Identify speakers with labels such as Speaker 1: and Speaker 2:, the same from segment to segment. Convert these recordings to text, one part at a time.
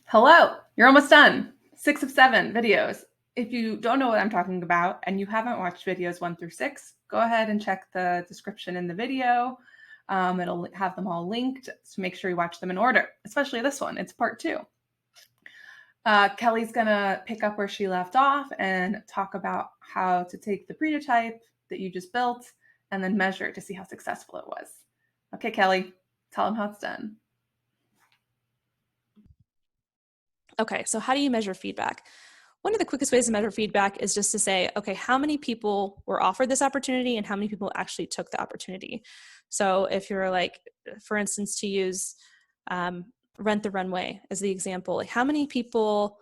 Speaker 1: Hello, you're almost done. 6 of 7 videos. If you don't know what I'm talking about and you haven't watched videos 1 through 6, go ahead and check the description in the video. It'll have them all linked, so make sure you watch them in order, especially this one. It's part 2. Kelly's gonna pick up where she left off and talk about how to take the prototype that you just built and then measure it to see how successful it was. Okay, Kelly, tell them how it's done.
Speaker 2: Okay, so how do you measure feedback? One of the quickest ways to measure feedback is just to say, okay, how many people were offered this opportunity and how many people actually took the opportunity? So if you're like, for instance, to use Rent the Runway as the example, like how many people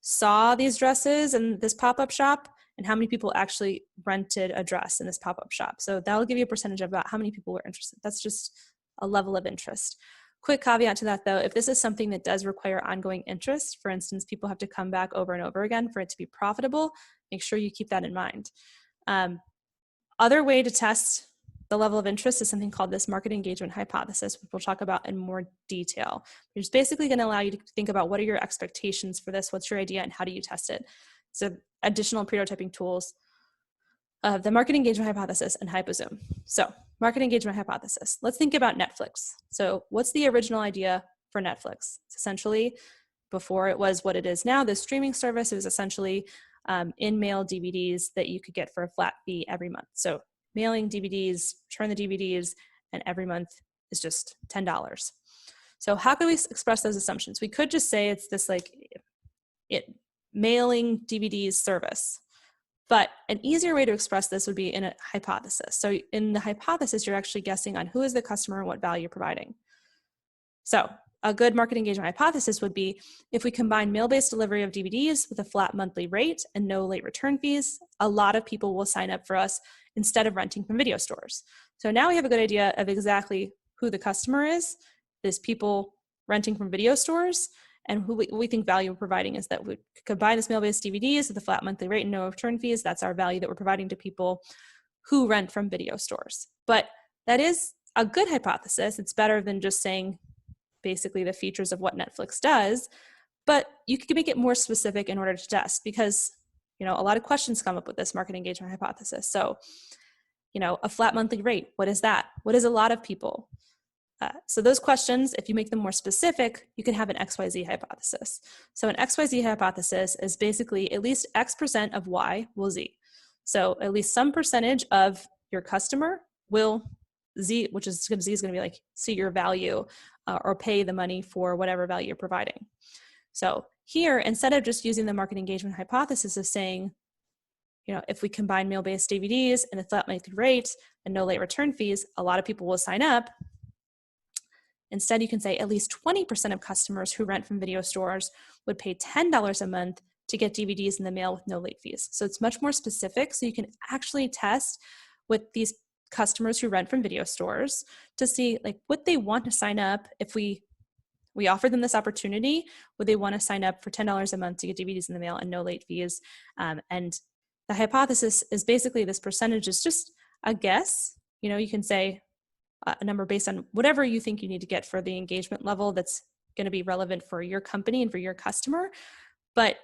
Speaker 2: saw these dresses in this pop-up shop and how many people actually rented a dress in this pop-up shop? So that'll give you a percentage about how many people were interested. That's just a level of interest. Quick caveat to that though, if this is something that does require ongoing interest, for instance, people have to come back over and over again for it to be profitable, make sure you keep that in mind. Other way to test the level of interest is something called this market engagement hypothesis, which we'll talk about in more detail. It's basically going to allow you to think about what are your expectations for this, what's your idea, and how do you test it. So additional prototyping tools of the market engagement hypothesis and HypoZoom. So market engagement hypothesis. Let's think about Netflix. So what's the original idea for Netflix? It's essentially, before it was what it is now, this streaming service, it was essentially in-mail DVDs that you could get for a flat fee every month. So mailing DVDs, return the DVDs, and every month is just $10. So how can we express those assumptions? We could just say it's this like mailing DVDs service. But an easier way to express this would be in a hypothesis. So in the hypothesis, you're actually guessing on who is the customer and what value you're providing. So a good market engagement hypothesis would be if we combine mail-based delivery of DVDs with a flat monthly rate and no late return fees, a lot of people will sign up for us instead of renting from video stores. So now we have a good idea of exactly who the customer is. There's people renting from video stores, and who we think value we're providing is that we combine this mail-based DVDs with a flat monthly rate and no return fees. That's our value that we're providing to people who rent from video stores. But that is a good hypothesis. It's better than just saying basically the features of what Netflix does, but you can make it more specific in order to test because, a lot of questions come up with this market engagement hypothesis. So, a flat monthly rate, what is that? What is a lot of people? So those questions, if you make them more specific, you can have an XYZ hypothesis. So an XYZ hypothesis is basically at least X% of Y will Z. So at least some percentage of your customer will Z, which is Z is going to be like see your value or pay the money for whatever value you're providing. So here, instead of just using the market engagement hypothesis of saying, if we combine mail-based DVDs and a flat monthly rate and no late return fees, a lot of people will sign up. Instead, you can say at least 20% of customers who rent from video stores would pay $10 a month to get DVDs in the mail with no late fees. So it's much more specific. So you can actually test with these customers who rent from video stores to see like would they want to sign up if we offer them this opportunity. Would they want to sign up for $10 a month to get DVDs in the mail and no late fees? And the hypothesis is basically this percentage is just a guess. You can say a number based on whatever you think you need to get for the engagement level that's going to be relevant for your company and for your customer. But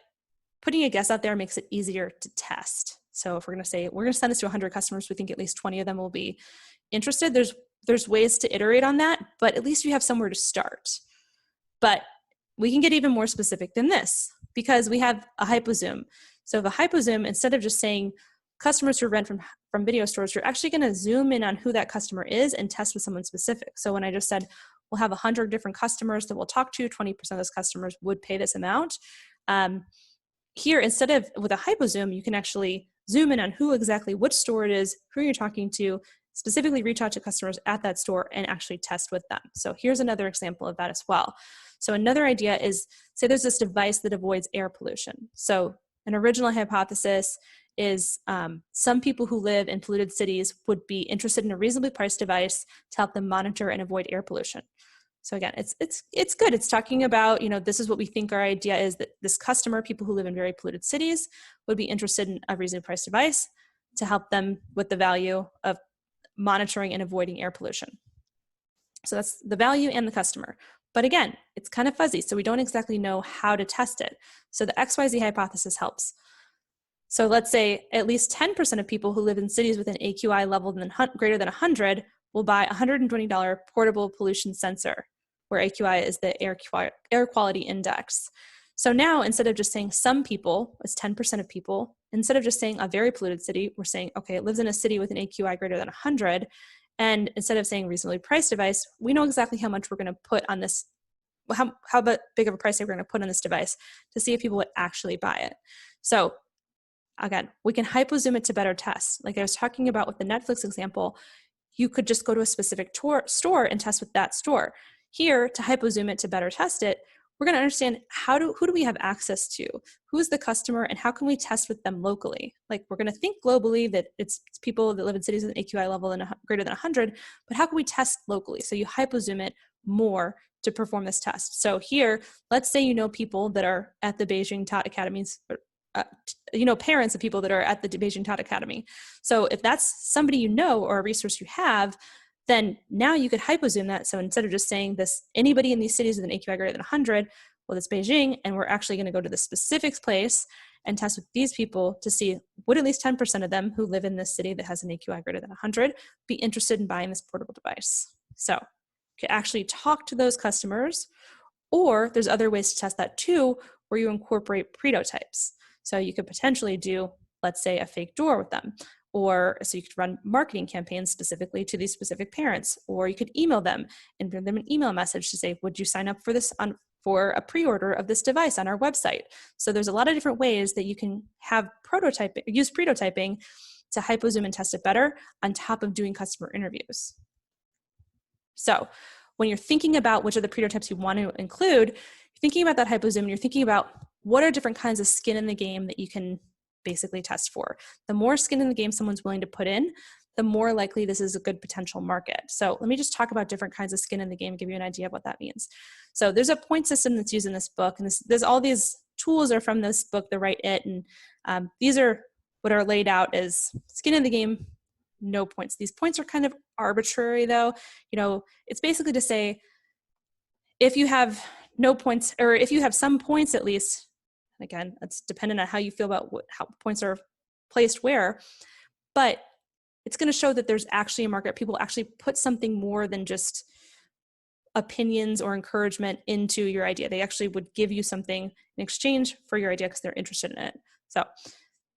Speaker 2: putting a guess out there makes it easier to test. So if we're going to say, we're going to send this to 100 customers, we think at least 20 of them will be interested. There's ways to iterate on that, but at least you have somewhere to start. But we can get even more specific than this because we have a HypoZoom. So the HypoZoom, instead of just saying customers who rent from video stores, you're actually going to zoom in on who that customer is and test with someone specific. So when I just said we'll have 100 different customers that we'll talk to, 20% of those customers would pay this amount. Here, instead of with a HypoZoom, you can actually zoom in on who exactly, which store it is, who you're talking to, specifically reach out to customers at that store and actually test with them. So here's another example of that as well. So another idea is, say there's this device that avoids air pollution. So an original hypothesis is some people who live in polluted cities would be interested in a reasonably priced device to help them monitor and avoid air pollution. So again, it's good. It's talking about, this is what we think our idea is, that this customer, people who live in very polluted cities, would be interested in a reasonably priced device to help them with the value of monitoring and avoiding air pollution. So that's the value and the customer. But again, it's kind of fuzzy, so we don't exactly know how to test it. So the XYZ hypothesis helps. So let's say at least 10% of people who live in cities with an AQI level greater than 100 will buy a $120 portable pollution sensor, where AQI is the air quality index. So now, instead of just saying some people, it's 10% of people, instead of just saying a very polluted city, we're saying, okay, it lives in a city with an AQI greater than 100. And instead of saying reasonably priced device, we know exactly how much we're going to put on this, how big of a price tag we're going to put on this device to see if people would actually buy it. So again, we can hypozoom it to better test. Like I was talking about with the Netflix example, you could just go to a specific store and test with that store. Here, to hypozoom it to better test it, we're going to understand who do we have access to? Who's the customer, and how can we test with them locally? Like, we're going to think globally that it's people that live in cities with an AQI level greater than 100, but how can we test locally? So you hypozoom it more to perform this test. So here, let's say you know people that are at the Beijing Tot Academies, parents of people that are at the Beijing Tot Academy. So if that's somebody you know or a resource you have, then now you could hypozoom that. So instead of just saying this, anybody in these cities with an AQI greater than 100, well, it's Beijing, and we're actually going to go to the specific place and test with these people to see, would at least 10% of them who live in this city that has an AQI greater than 100 be interested in buying this portable device? So you could actually talk to those customers, or there's other ways to test that too, where you incorporate prototypes. So you could potentially do, let's say, a fake door with them, or so you could run marketing campaigns specifically to these specific parents, or you could email them and bring them an email message to say, would you sign up for this for a pre-order of this device on our website? So there's a lot of different ways that you can use prototyping to hypozoom and test it better on top of doing customer interviews. So when you're thinking about which of the prototypes you want to include, you're thinking about that hypozoom, and you're thinking about what are different kinds of skin in the game that you can basically test for. The more skin in the game someone's willing to put in, the more likely this is a good potential market. So let me just talk about different kinds of skin in the game, give you an idea of what that means. So there's a point system that's used in this book, and there's all these tools are from this book, The Right It, and these are what are laid out as skin in the game, no points. These points are kind of arbitrary though. It's basically to say, if you have no points, or if you have some points at least, again, it's dependent on how you feel about how points are placed where, but it's going to show that there's actually a market. People actually put something more than just opinions or encouragement into your idea. They actually would give you something in exchange for your idea because they're interested in it. So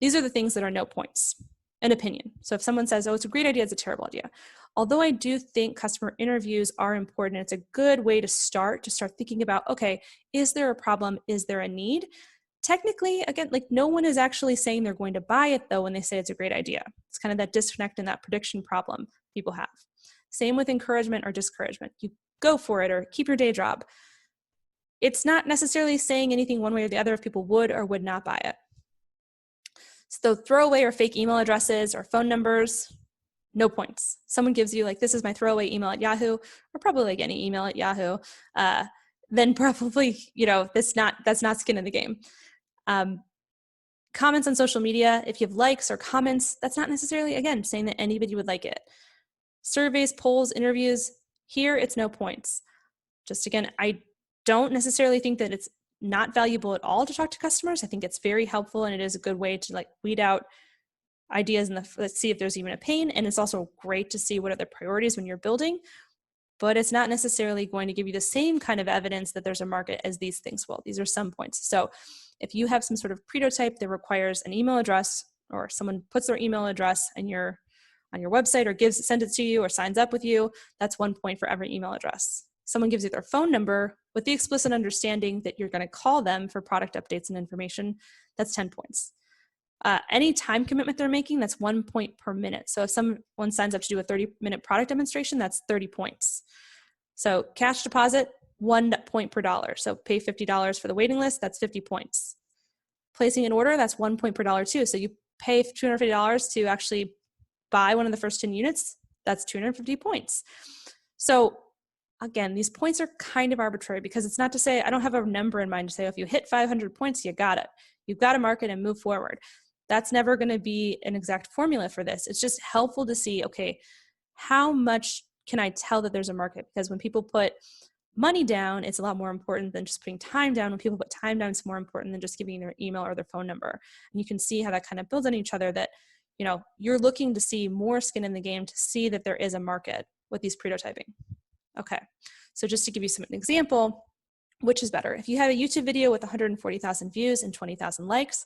Speaker 2: these are the things that are no points. An opinion. So if someone says, oh, it's a great idea, it's a terrible idea. Although I do think customer interviews are important, it's a good way to start thinking about, okay, is there a problem? Is there a need? Technically, again, like no one is actually saying they're going to buy it though when they say it's a great idea. It's kind of that disconnect and that prediction problem people have. Same with encouragement or discouragement. You go for it or keep your day job. It's not necessarily saying anything one way or the other if people would or would not buy it. So throwaway or fake email addresses or phone numbers, no points. Someone gives you like, this is my throwaway email at Yahoo, or probably like any email at Yahoo, then probably, that's not skin in the game. Comments on social media, if you have likes or comments, that's not necessarily, again, saying that anybody would like it. Surveys, polls, interviews, here it's no points. Just again, I don't necessarily think that it's not valuable at all to talk to customers. I think it's very helpful, and it is a good way to like weed out ideas and let's see if there's even a pain. And it's also great to see what are the priorities when you're building, but it's not necessarily going to give you the same kind of evidence that there's a market as these things will. These are some points. So if you have some sort of prototype that requires an email address, or someone puts their email address on your website or sends it to you or signs up with you, that's 1 point for every email address. Someone gives you their phone number with the explicit understanding that you're going to call them for product updates and information, that's 10 points. Any time commitment they're making, that's 1 point per minute. So if someone signs up to do a 30-minute product demonstration, that's 30 points. So cash deposit, 1 point per dollar. So pay $50 for the waiting list, that's 50 points. Placing an order, that's 1 point per dollar too. So you pay $250 to actually buy one of the first 10 units, that's 250 points. So again, these points are kind of arbitrary because it's not to say, I don't have a number in mind to say, if you hit 500 points, you got it. You've got to market and move forward. That's never going to be an exact formula for this. It's just helpful to see, okay, how much can I tell that there's a market? Because when people put money down, it's a lot more important than just putting time down. When people put time down, it's more important than just giving their email or their phone number. And you can see how that kind of builds on each other, that, you know, you're looking to see more skin in the game to see that there is a market with these prototyping. Okay, so just to give you an example, which is better? If you have a YouTube video with 140,000 views and 20,000 likes,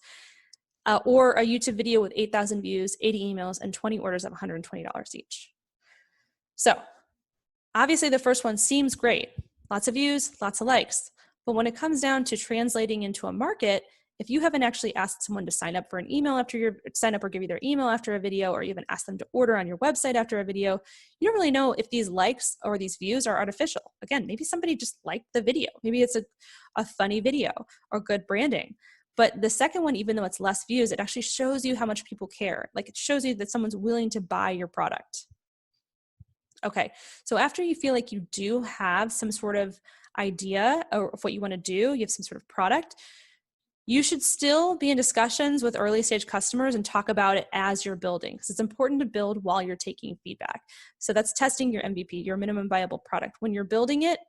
Speaker 2: or a YouTube video with 8,000 views, 80 emails, and 20 orders of $120 each. So obviously the first one seems great. Lots of views, lots of likes. But when it comes down to translating into a market, if you haven't actually asked someone to sign up for an email after your sign up or give you their email after a video, or you haven't asked them to order on your website after a video, you don't really know if these likes or these views are artificial. Again, maybe somebody just liked the video. Maybe it's a funny video or good branding. But the second one, even though it's less views, it actually shows you how much people care. Like, it shows you that someone's willing to buy your product. Okay, so after you feel like you do have some sort of idea of what you want to do, you have some sort of product, you should still be in discussions with early stage customers and talk about it as you're building, because it's important to build while you're taking feedback. So that's testing your MVP, your minimum viable product. When you're building it,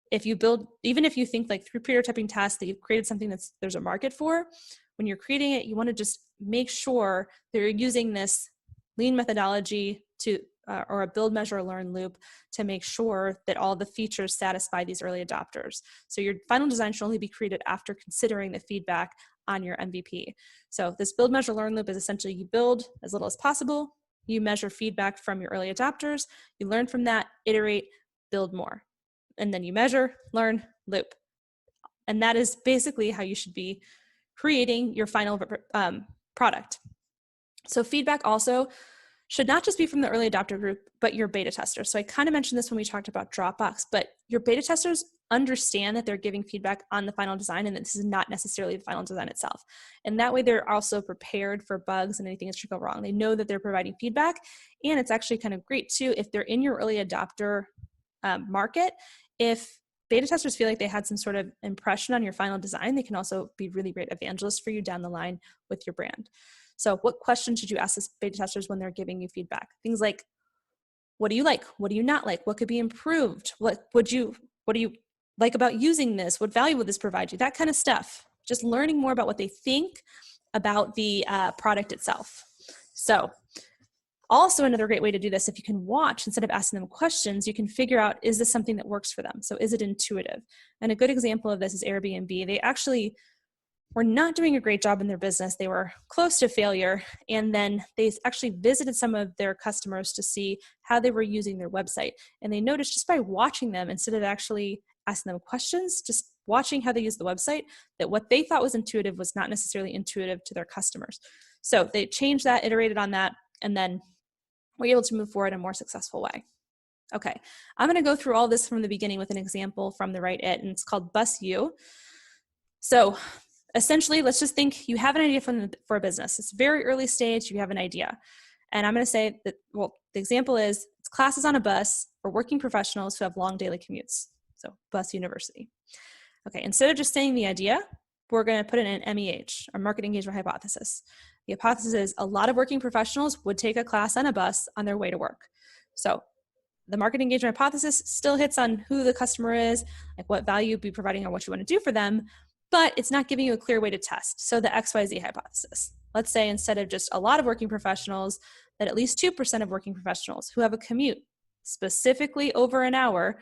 Speaker 2: if you build, even if you think like through prototyping tasks that you've created something there's a market for, when you're creating it, you want to just make sure that you're using this lean methodology to or a build, measure, learn loop to make sure that all the features satisfy these early adopters. So your final design should only be created after considering the feedback on your MVP. So this build, measure, learn loop is essentially you build as little as possible, you measure feedback from your early adopters, you learn from that, iterate, build more. And then you measure, learn, loop. And that is basically how you should be creating your final product. So feedback also should not just be from the early adopter group, but your beta testers. So I kind of mentioned this when we talked about Dropbox, but your beta testers understand that they're giving feedback on the final design and that this is not necessarily the final design itself. And that way they're also prepared for bugs and anything that should go wrong. They know that they're providing feedback, and it's actually kind of great too if they're in your early adopter market. If beta testers feel like they had some sort of impression on your final design, they can also be really great evangelists for you down the line with your brand. So what questions should you ask the beta testers when they're giving you feedback? Things like, what do you like? What do you not like? What could be improved? What do you like about using this? What value would this provide you? That kind of stuff. Just learning more about what they think about the product itself. So also another great way to do this, if you can watch, instead of asking them questions, you can figure out, is this something that works for them? So is it intuitive? And a good example of this is Airbnb. They actually were not doing a great job in their business. They were close to failure. And then they actually visited some of their customers to see how they were using their website. And they noticed just by watching them, instead of actually asking them questions, just watching how they use the website, that what they thought was intuitive was not necessarily intuitive to their customers. So they changed that, iterated on that, and then were able to move forward in a more successful way. Okay, I'm going to go through all this from the beginning with an example from the Write It, and it's called Bus You. So essentially, let's just think you have an idea for a business. It's very early stage, you have an idea. And I'm going to say that, well, the example is it's classes on a bus for working professionals who have long daily commutes. So Bus University. Okay, instead of just saying the idea, we're going to put in an MEH, or market engagement hypothesis. The hypothesis is a lot of working professionals would take a class on a bus on their way to work. So the market engagement hypothesis still hits on who the customer is, like what value you'd be providing or what you want to do for them, but it's not giving you a clear way to test. So the XYZ hypothesis. Let's say instead of just a lot of working professionals, that at least 2% of working professionals who have a commute specifically over an hour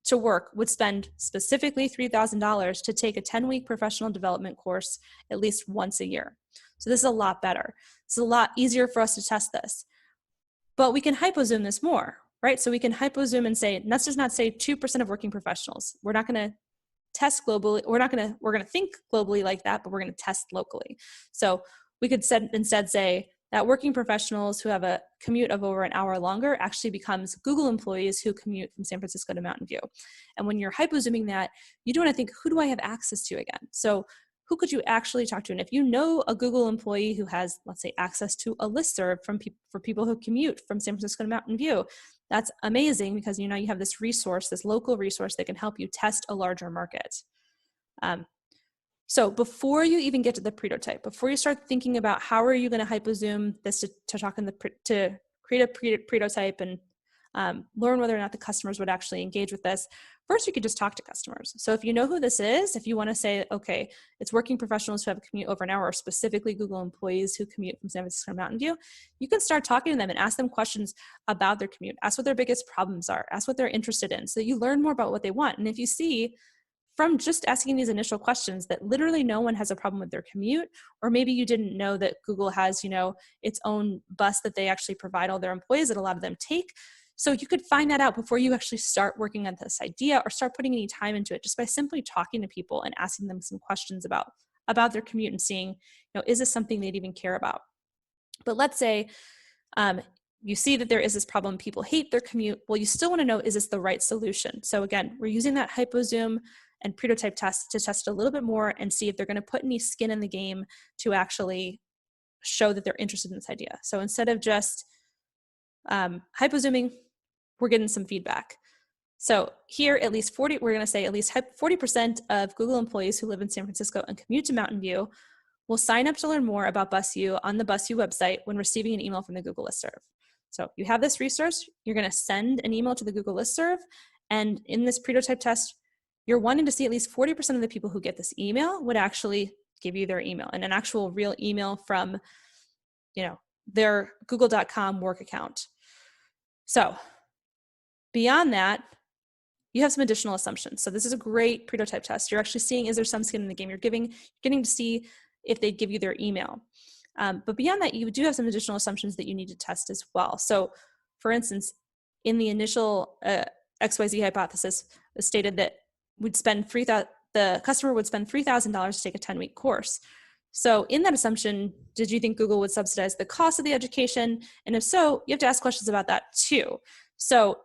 Speaker 2: to work would spend specifically $3,000 to take a 10-week professional development course at least once a year. So this is a lot better. It's a lot easier for us to test this. But we can hypozoom this more, right? So we can hypozoom and say, let's just not say 2% of working professionals. We're not going to test globally. We're going to think globally like that, but we're going to test locally. So we could instead say that working professionals who have a commute of over an hour longer actually becomes Google employees who commute from San Francisco to Mountain View. And when you're hypozooming that, you do want to think, who do I have access to again? So who could you actually talk to? And if you know a Google employee who has, let's say, access to a listserv for people who commute from San Francisco to Mountain View, that's amazing, because you have this resource, this local resource that can help you test a larger market. So before you even get to the prototype, before you start thinking about how are you going to hypozoom this to create a prototype and learn whether or not the customers would actually engage with this, First, you could just talk to customers. So if you know who this is, if you want to say, okay, it's working professionals who have a commute over an hour, or specifically Google employees who commute from San Francisco to Mountain View, you can start talking to them and ask them questions about their commute. Ask what their biggest problems are. Ask what they're interested in, so that you learn more about what they want. And if you see from just asking these initial questions that literally no one has a problem with their commute, or maybe you didn't know that Google has, its own bus that they actually provide all their employees that a lot of them take. So you could find that out before you actually start working on this idea or start putting any time into it, just by simply talking to people and asking them some questions about their commute and seeing, is this something they'd even care about? But let's say you see that there is this problem, people hate their commute. Well, you still want to know, is this the right solution? So again, we're using that hypozoom and Pretotype test to test a little bit more and see if they're going to put any skin in the game to actually show that they're interested in this idea. So instead of just hypozooming, we're getting some feedback. So here, at least 40% of Google employees who live in San Francisco and commute to Mountain View will sign up to learn more about BusU on the BusU website when receiving an email from the Google listserv. So you have this resource, you're going to send an email to the Google listserv, and in this Pretotype test, you're wanting to see at least 40% of the people who get this email would actually give you their email, and an actual real email from, their google.com work account. So beyond that, you have some additional assumptions. So this is a great Pretotype test. You're actually seeing, is there some skin in the game? You're getting to see if they give you their email. But beyond that, you do have some additional assumptions that you need to test as well. So for instance, in the initial XYZ hypothesis, it stated that the customer would spend $3,000 to take a 10-week course. So in that assumption, did you think Google would subsidize the cost of the education? And if so, you have to ask questions about that too. So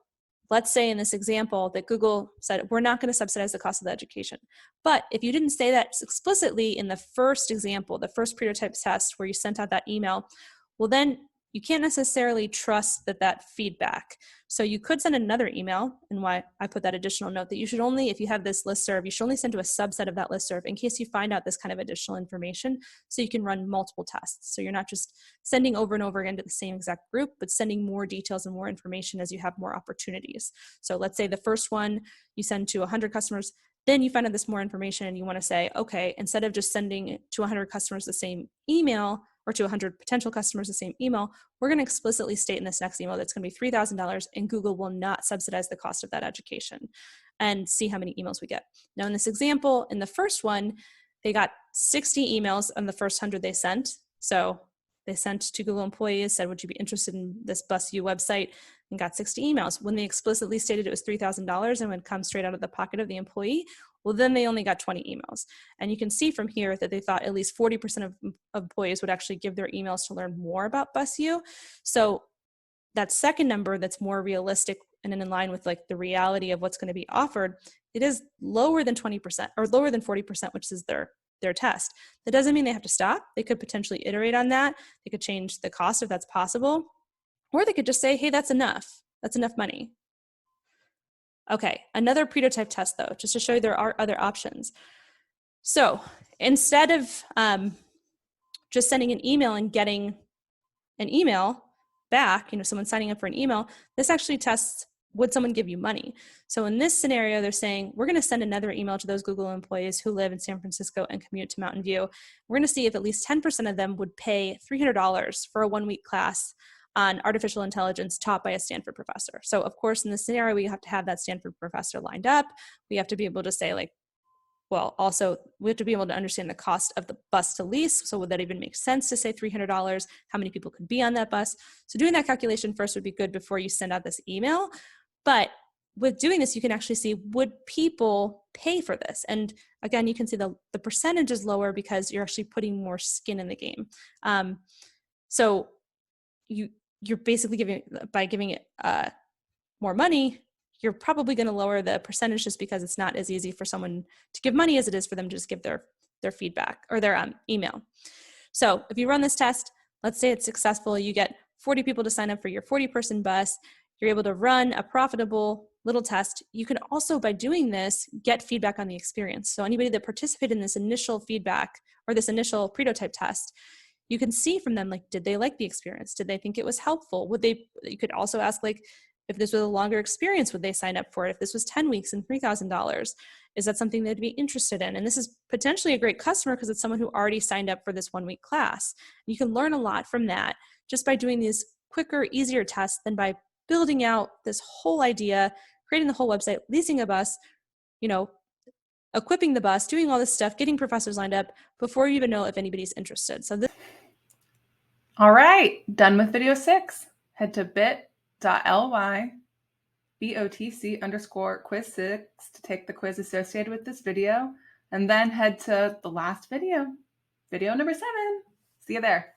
Speaker 2: let's say in this example that Google said, we're not going to subsidize the cost of the education. But if you didn't say that explicitly in the first example, the first Pretotype test where you sent out that email, well, then you can't necessarily trust that feedback. So you could send another email, and why I put that additional note that you should only, if you have this listserv, you should only send to a subset of that listserv in case you find out this kind of additional information, so you can run multiple tests. So you're not just sending over and over again to the same exact group, but sending more details and more information as you have more opportunities. So let's say the first one you send to 100 customers, then you find out this more information and you want to say, okay, instead of just sending to 100 customers the same email, or to 100 potential customers the same email, we're going to explicitly state in this next email that's going to be $3,000, and Google will not subsidize the cost of that education, and see how many emails we get. Now in this example, in the first one, they got 60 emails on the first 100 they sent. So they sent to Google employees, said, would you be interested in this BusU website, and got 60 emails. When they explicitly stated it was $3,000 and would come straight out of the pocket of the employee, well, then they only got 20 emails. And you can see from here that they thought at least 40% of employees would actually give their emails to learn more about BusU. So that second number that's more realistic and in line with like the reality of what's going to be offered, it is lower than 20% or lower than 40%, which is their test. That doesn't mean they have to stop. They could potentially iterate on that. They could change the cost if that's possible. Or they could just say, hey, that's enough. That's enough money. Okay, another Pretotype test though, just to show you there are other options. So instead of just sending an email and getting an email back, someone signing up for an email, this actually tests, would someone give you money? So in this scenario, they're saying, we're going to send another email to those Google employees who live in San Francisco and commute to Mountain View. We're going to see if at least 10% of them would pay $300 for a 1-week class on artificial intelligence taught by a Stanford professor. So of course, in this scenario, we have to have that Stanford professor lined up. We have to be able to say also we have to be able to understand the cost of the bus to lease. So would that even make sense to say $300? How many people could be on that bus? So doing that calculation first would be good before you send out this email. But with doing this, you can actually see, would people pay for this? And again, you can see the percentage is lower because you're actually putting more skin in the game. So you're basically by giving it more money, you're probably going to lower the percentage just because it's not as easy for someone to give money as it is for them to just give their feedback or their email. So if you run this test, let's say it's successful, you get 40 people to sign up for your 40-person bus, you're able to run a profitable little test. You can also, by doing this, get feedback on the experience. So anybody that participated in this initial feedback or this initial Pretotype test, you can see from them, did they like the experience? Did they think it was helpful? You could also ask, If this was a longer experience, would they sign up for it? If this was 10 weeks and $3,000, is that something they'd be interested in? And this is potentially a great customer because it's someone who already signed up for this 1-week class. You can learn a lot from that just by doing these quicker, easier tests than by building out this whole idea, creating the whole website, leasing a bus, equipping the bus, doing all this stuff, getting professors lined up before you even know if anybody's interested. So this.
Speaker 1: All right, done with video 6. Head to bit.ly BOTC_quiz6 to take the quiz associated with this video, and then head to the last video, video number 7. See you there.